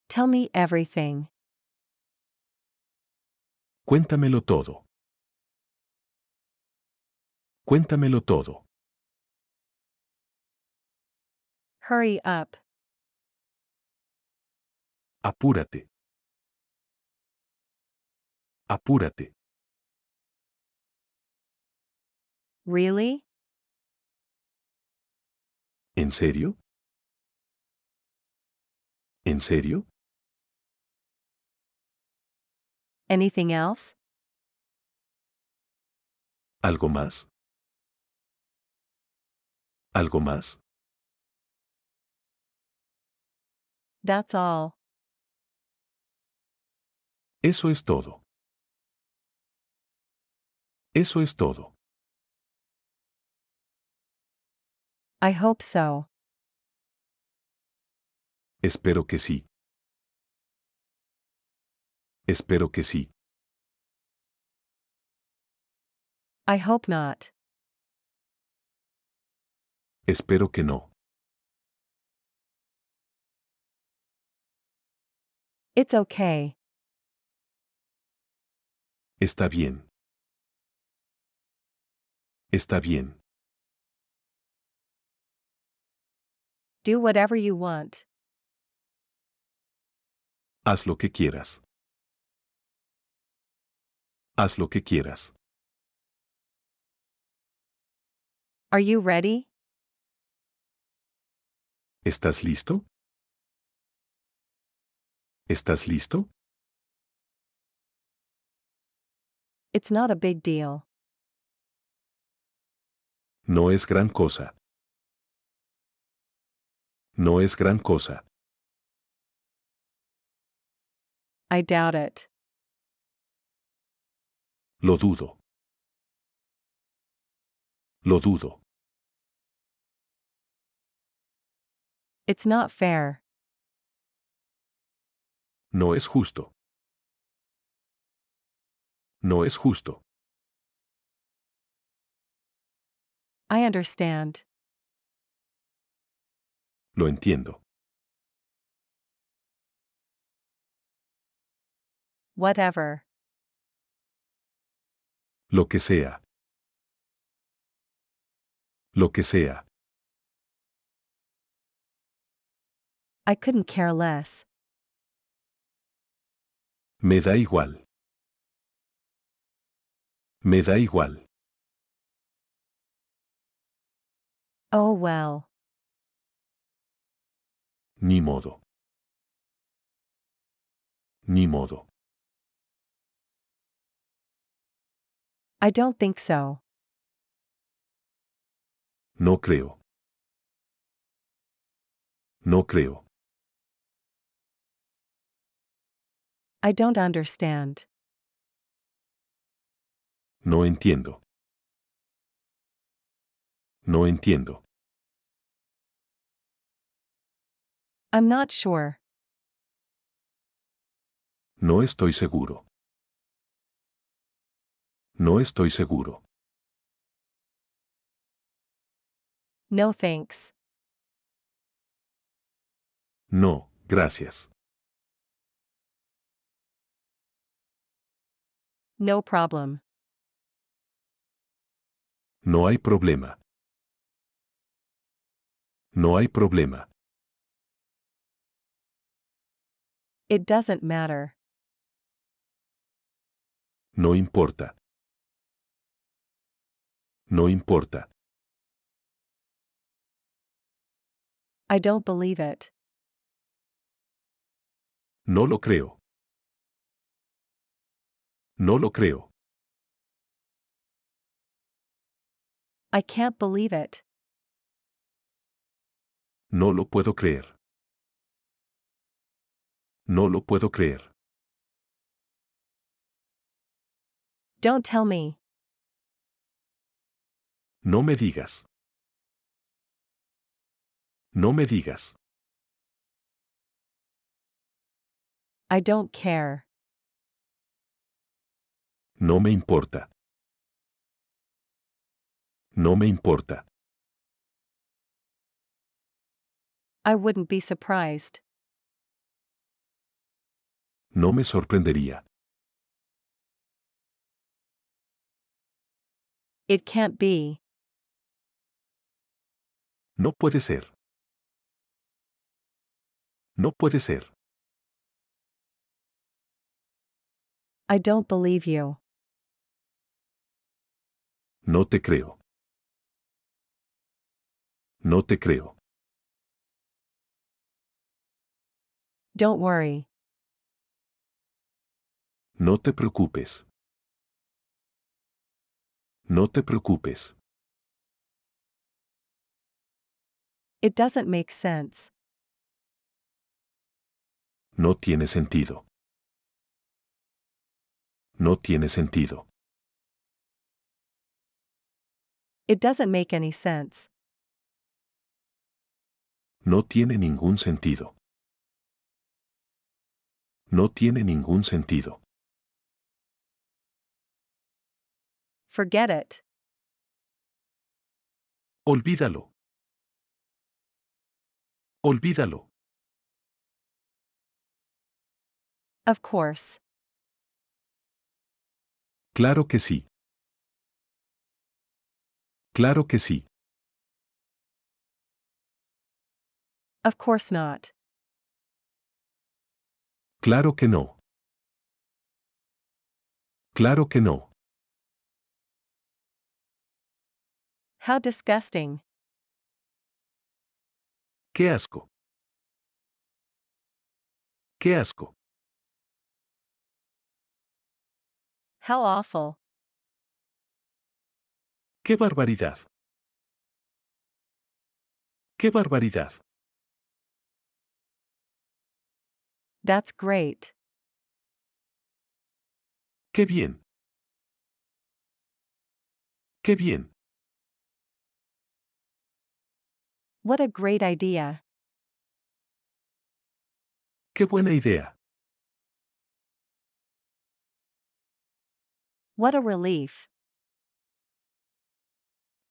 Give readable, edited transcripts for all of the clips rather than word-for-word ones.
Tell me everything. Cuéntamelo todo. Cuéntamelo todo. Hurry up. Apúrate. Apúrate. Really? ¿En serio? ¿En serio? Anything else? ¿Algo más? ¿Algo más? That's all. Eso es todo. Eso es todo. I hope so. Espero que sí. Espero que sí. I hope not. Espero que no. It's okay. Está bien. Está bien. Do whatever you want. Haz lo que quieras. Haz lo que quieras. Are you ready? ¿Estás listo? ¿Estás listo? It's not a big deal. No es gran cosa. No es gran cosa. I doubt it. Lo dudo. Lo dudo. It's not fair. No es justo. No es justo. I understand. Lo entiendo. Whatever. Lo que sea. Lo que sea. I couldn't care less. Me da igual. Me da igual. Oh well. Ni modo. Ni modo. I don't think so. No creo. No creo. I don't understand. No entiendo. No entiendo. I'm not sure. No estoy seguro. No estoy seguro. No thanks. No, gracias. No problem. No hay problema. No hay problema. It doesn't matter. No importa. No importa. I don't believe it. No lo creo. No lo creo. I can't believe it. No lo puedo creer. No lo puedo creer. Don't tell me. No me digas. No me digas. I don't care. No me importa. No me importa. I wouldn't be surprised. No me sorprendería. It can't be. No puede ser. No puede ser. I don't believe you. No te creo. No te creo. Don't worry. No te preocupes. No te preocupes. It doesn't make sense. No tiene sentido. No tiene sentido. It doesn't make any sense. No tiene ningún sentido. No tiene ningún sentido. Forget it. Olvídalo. Olvídalo. Of course. Claro que sí. Claro que sí. Of course not. Claro que no. Claro que no. How disgusting. Qué asco. Qué asco. How awful. Qué barbaridad. Qué barbaridad. That's great. Qué bien. Qué bien. What a great idea. Qué buena idea. What a relief.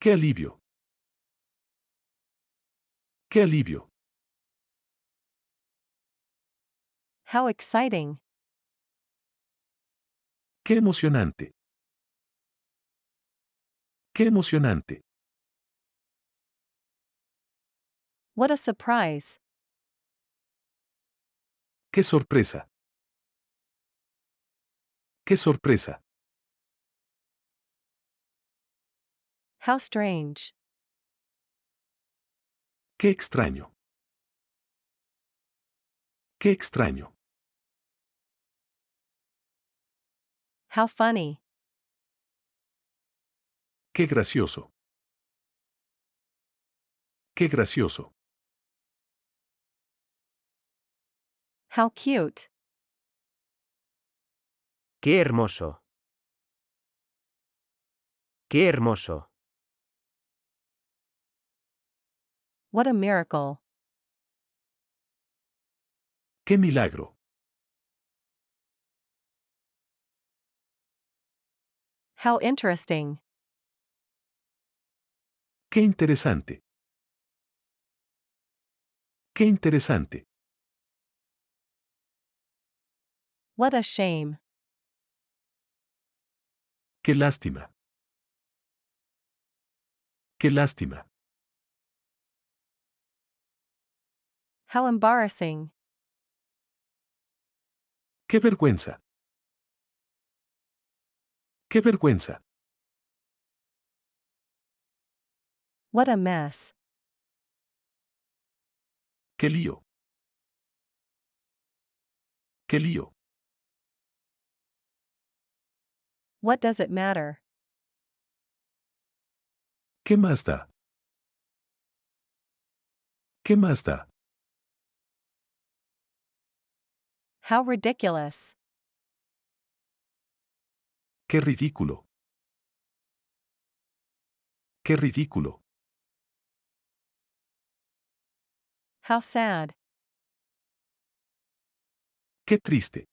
Qué alivio. Qué alivio. How exciting. Qué emocionante. Qué emocionante. What a surprise. Qué sorpresa. Qué sorpresa. How strange. Qué extraño. Qué extraño. How funny. Qué gracioso. Qué gracioso. How cute. ¡Qué hermoso! ¡Qué hermoso! What a miracle. Qué milagro. How interesting. Qué interesante. Qué interesante. What a shame. Qué lástima. Qué lástima. How embarrassing. Qué vergüenza. Qué vergüenza. What a mess. Qué lío. Qué lío. What does it matter? ¿Qué más da? ¿Qué más da? How ridiculous. Qué ridículo. Qué ridículo. How sad. Qué triste.